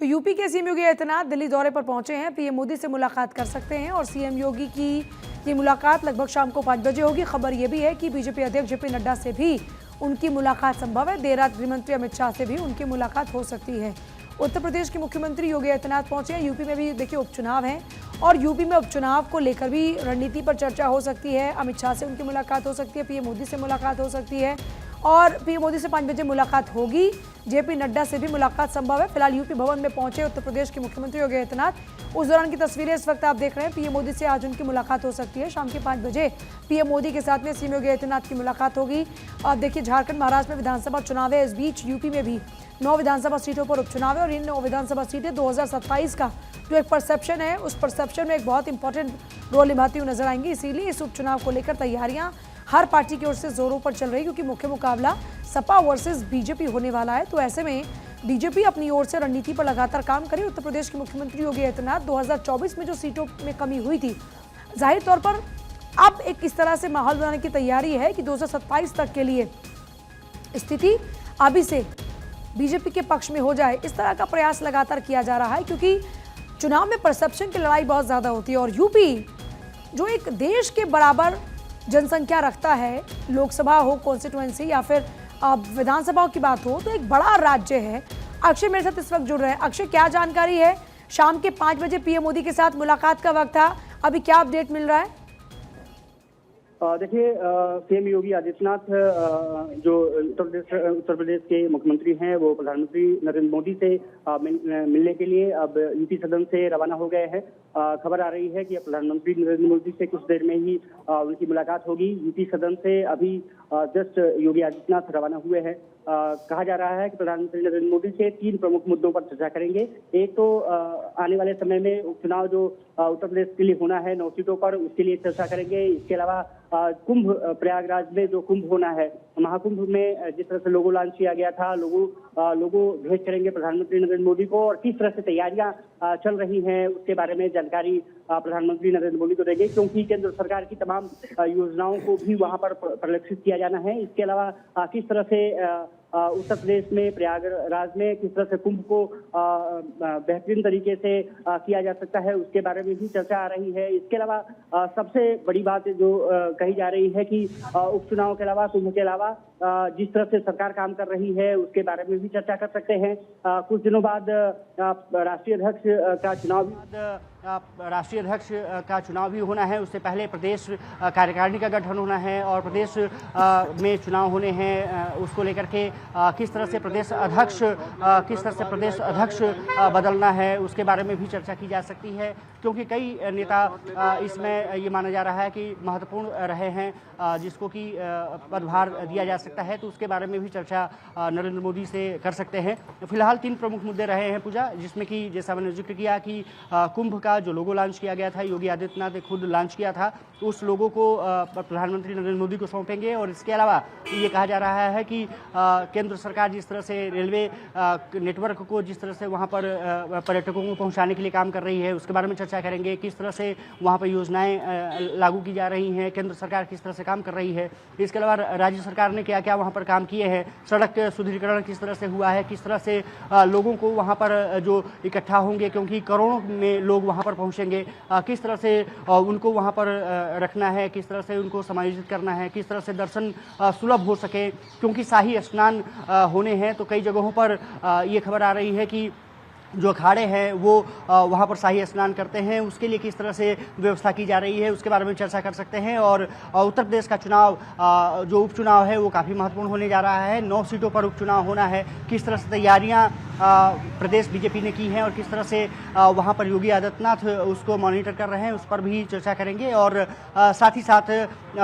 तो यूपी के सीएम योगी आदित्यनाथ दिल्ली दौरे पर पहुंचे हैं। पीएम मोदी से मुलाकात कर सकते हैं और सीएम योगी की ये मुलाकात लगभग शाम को 5 बजे होगी। खबर ये भी है कि बीजेपी अध्यक्ष जेपी नड्डा से भी उनकी मुलाकात संभव है। देर रात गृहमंत्री अमित शाह से भी उनकी मुलाकात हो सकती है। उत्तर प्रदेश के मुख्यमंत्री योगी आदित्यनाथ पहुंचे हैं। यूपी में भी देखिए उपचुनाव है और यूपी में उपचुनाव को लेकर भी रणनीति पर चर्चा हो सकती है। अमित शाह से उनकी मुलाकात हो सकती है, पीएम मोदी से मुलाकात हो सकती है और पीएम मोदी से 5 बजे मुलाकात होगी। जेपी नड्डा से भी मुलाकात संभव है। फिलहाल यूपी भवन में पहुंचे उत्तर प्रदेश के मुख्यमंत्री योगी आदित्यनाथ। उस दौरान की तस्वीरें इस वक्त आप देख रहे हैं। पीएम मोदी से आज उनकी मुलाकात हो सकती है। शाम के 5 बजे पीएम मोदी के साथ में सीएम योगी आदित्यनाथ की मुलाकात होगी। और देखिए झारखंड महाराष्ट्र में विधानसभा चुनाव है। इस बीच यूपी में भी 9 विधानसभा सीटों पर उपचुनाव है और इन 9 विधानसभा सीटें 2027 का जो एक परसेप्शन है उस परसेप्शन में एक बहुत इंपॉर्टेंट रोल निभाती हुई नजर आएंगी। इसीलिए इस उपचुनाव को लेकर तैयारियां हर पार्टी की ओर से जोरों पर चल रही, क्योंकि मुख्य मुकाबला सपा वर्सेस बीजेपी होने वाला है। तो ऐसे में बीजेपी अपनी ओर से रणनीति पर लगातार काम करे। उत्तर प्रदेश के मुख्यमंत्री योगी आदित्यनाथ 2024 में जो सीटों में कमी हुई थी, जाहिर तौर पर अब एक इस तरह से माहौल बनाने की तैयारी है कि 2027 तक के लिए स्थिति अभी से बीजेपी के पक्ष में हो जाए। इस तरह का प्रयास लगातार किया जा रहा है, क्योंकि चुनाव में परसेप्शन की लड़ाई बहुत ज्यादा होती है और यूपी जो एक देश के बराबर जनसंख्या रखता है, लोकसभा हो, कॉन्स्टिट्यूएंसी या फिर विधानसभाओं की बात हो, तो एक बड़ा राज्य है। अक्षय मेरे साथ इस वक्त जुड़ रहे हैं। अक्षय, क्या जानकारी है? शाम के 5 बजे पीएम मोदी के साथ मुलाकात का वक्त था, अभी क्या अपडेट मिल रहा है? देखिए, सीएम योगी आदित्यनाथ जो उत्तर प्रदेश के मुख्यमंत्री हैं, वो प्रधानमंत्री नरेंद्र मोदी से मिलने के लिए अब यूपी सदन से रवाना हो गए हैं। खबर आ रही है कि प्रधानमंत्री नरेंद्र मोदी से कुछ देर में ही उनकी मुलाकात होगी। यूपी सदन से अभी जस्ट योगी आदित्यनाथ रवाना हुए हैं। कहा जा रहा है कि प्रधानमंत्री नरेंद्र मोदी से 3 प्रमुख मुद्दों पर चर्चा करेंगे। एक तो आने वाले समय में उपचुनाव जो उत्तर प्रदेश के लिए होना है 9 सीटों पर, उसके लिए चर्चा करेंगे। इसके अलावा कुंभ, प्रयागराज में जो कुंभ होना है, महाकुंभ में जिस तरह से लोगो लॉन्च किया गया था, लोगो भेंट करेंगे प्रधानमंत्री नरेंद्र मोदी को और किस तरह से तैयारियां चल रही हैं उसके बारे में जानकारी प्रधानमंत्री नरेंद्र मोदी को देंगे, क्योंकि केंद्र सरकार की तमाम योजनाओं को भी वहां पर परिलक्षित किया जाना है। इसके अलावा किस तरह से उत्तर प्रदेश में प्रयागराज में किस तरह से कुंभ को बेहतरीन तरीके से किया जा सकता है, उसके बारे में भी चर्चा आ रही है। इसके अलावा सबसे बड़ी बात जो कही जा रही है कि उपचुनाव के अलावा, कुंभ के अलावा जिस तरह से सरकार काम कर रही है उसके बारे में भी चर्चा कर सकते हैं। कुछ दिनों बाद राष्ट्रीय अध्यक्ष का चुनाव भी होना है। उससे पहले प्रदेश कार्यकारिणी का गठन होना है और प्रदेश में चुनाव होने हैं। उसको लेकर के किस तरह से प्रदेश अध्यक्ष बदलना है उसके बारे में भी चर्चा की जा सकती है, क्योंकि कई नेता इसमें ये माना जा रहा है कि महत्वपूर्ण रहे हैं जिसको कि पदभार दिया जा सकता है, तो उसके बारे में भी चर्चा नरेंद्र मोदी से कर सकते हैं। फिलहाल 3 प्रमुख मुद्दे रहे हैं पूजा, जिसमें कि जैसा मैंने जिक्र किया कि कुंभ का जो लोगो लॉन्च किया गया था, योगी आदित्यनाथ ने खुद लॉन्च किया था, उस लोगो को प्रधानमंत्री नरेंद्र मोदी को सौंपेंगे। और इसके अलावा ये कहा जा रहा है कि केंद्र सरकार जिस तरह से रेलवे नेटवर्क को जिस तरह से वहाँ पर पर्यटकों को पहुँचाने के लिए काम कर रही है उसके बारे में चर्चा करेंगे। किस तरह से वहाँ पर योजनाएं लागू की जा रही हैं, केंद्र सरकार किस तरह से काम कर रही है। इसके अलावा राज्य सरकार ने क्या क्या वहाँ पर काम किए हैं, सड़क सुदृढ़ीकरण किस तरह से हुआ है, किस तरह से लोगों को वहाँ पर जो इकट्ठा होंगे, क्योंकि करोड़ों में लोग वहाँ पर पहुँचेंगे, किस तरह से उनको वहाँ पर रखना है, किस तरह से उनको समायोजित करना है, किस तरह से दर्शन सुलभ हो सके, क्योंकि शाही स्नान होने हैं। तो कई जगहों पर ये खबर आ रही है कि जो अखाड़े हैं वो वहाँ पर शाही स्नान करते हैं, उसके लिए किस तरह से व्यवस्था की जा रही है उसके बारे में चर्चा कर सकते हैं। और उत्तर प्रदेश का चुनाव जो उपचुनाव है वो काफ़ी महत्वपूर्ण होने जा रहा है। 9 सीटों पर उपचुनाव होना है, किस तरह से तैयारियाँ प्रदेश बीजेपी ने की हैं और किस तरह से वहाँ पर योगी आदित्यनाथ उसको मॉनिटर कर रहे हैं, उस पर भी चर्चा करेंगे। और साथ ही साथ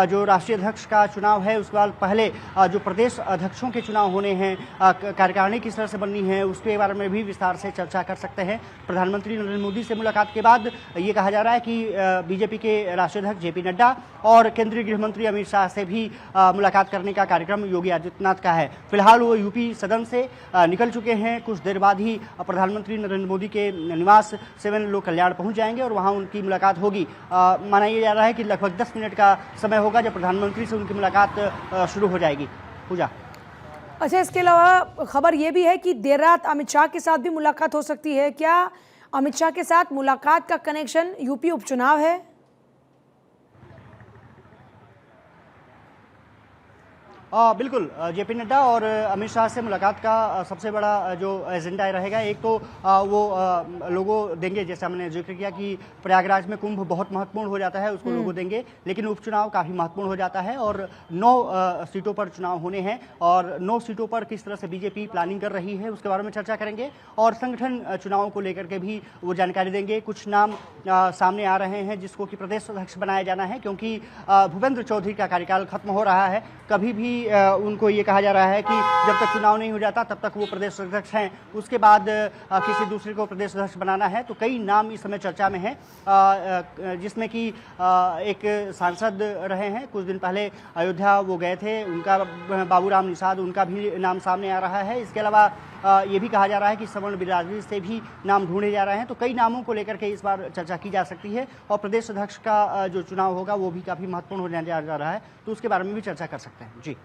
जो राष्ट्रीय अध्यक्ष का चुनाव है उसके बाद पहले जो प्रदेश अध्यक्षों के चुनाव होने हैं, कार्यकारिणी किस तरह से बननी है उसके बारे में भी विस्तार से चर्चा कर सकते हैं। प्रधानमंत्री नरेंद्र मोदी से मुलाकात के बाद ये कहा जा रहा है कि बीजेपी के राष्ट्रीय अध्यक्ष जेपी नड्डा और केंद्रीय गृह मंत्री अमित शाह से भी मुलाकात करने का कार्यक्रम योगी आदित्यनाथ का है। फिलहाल वो यूपी सदन से निकल चुके हैं। कुछ देर बाद ही प्रधानमंत्री नरेंद्र मोदी के निवास 7 लोक कल्याण पहुंच जाएंगे और वहां उनकी मुलाकात होगी। माना यह जा रहा है कि लगभग 10 मिनट का समय होगा जब प्रधानमंत्री से उनकी मुलाकात शुरू हो जाएगी। पूजा। अच्छा, इसके अलावा खबर ये भी है कि देर रात अमित शाह के साथ भी मुलाकात हो सकती है। क्या अमित शाह के साथ मुलाकात का कनेक्शन यूपी उपचुनाव है? बिल्कुल, जेपी नड्डा और अमित शाह से मुलाकात का सबसे बड़ा जो एजेंडा रहेगा, एक तो वो लोगो देंगे, जैसे हमने जिक्र किया कि प्रयागराज में कुंभ बहुत महत्वपूर्ण हो जाता है, उसको लोगो देंगे, लेकिन उपचुनाव काफ़ी महत्वपूर्ण हो जाता है और 9 सीटों पर चुनाव होने हैं और 9 सीटों पर किस तरह से बीजेपी प्लानिंग कर रही है उसके बारे में चर्चा करेंगे और संगठन चुनावों को लेकर के भी वो जानकारी देंगे। कुछ नाम सामने आ रहे हैं जिसको कि प्रदेश अध्यक्ष बनाया जाना है, क्योंकि भूपेंद्र चौधरी का कार्यकाल खत्म हो रहा है। कभी भी उनको ये कहा जा रहा है कि जब तक चुनाव नहीं हो जाता तब तक वो प्रदेश अध्यक्ष हैं, उसके बाद किसी दूसरे को प्रदेश अध्यक्ष बनाना है। तो कई नाम इस समय चर्चा में हैं, जिसमें कि एक सांसद रहे हैं, कुछ दिन पहले अयोध्या वो गए थे, उनका बाबूराम निषाद, उनका भी नाम सामने आ रहा है। इसके अलावा ये भी कहा जा रहा है कि सवर्ण बिरादरी से भी नाम ढूंढे जा रहे हैं। तो कई नामों को लेकर के इस बार चर्चा की जा सकती है और प्रदेश अध्यक्ष का जो चुनाव होगा वो भी काफ़ी महत्वपूर्ण होने जा रहा है, तो उसके बारे में भी चर्चा कर सकते हैं। जी।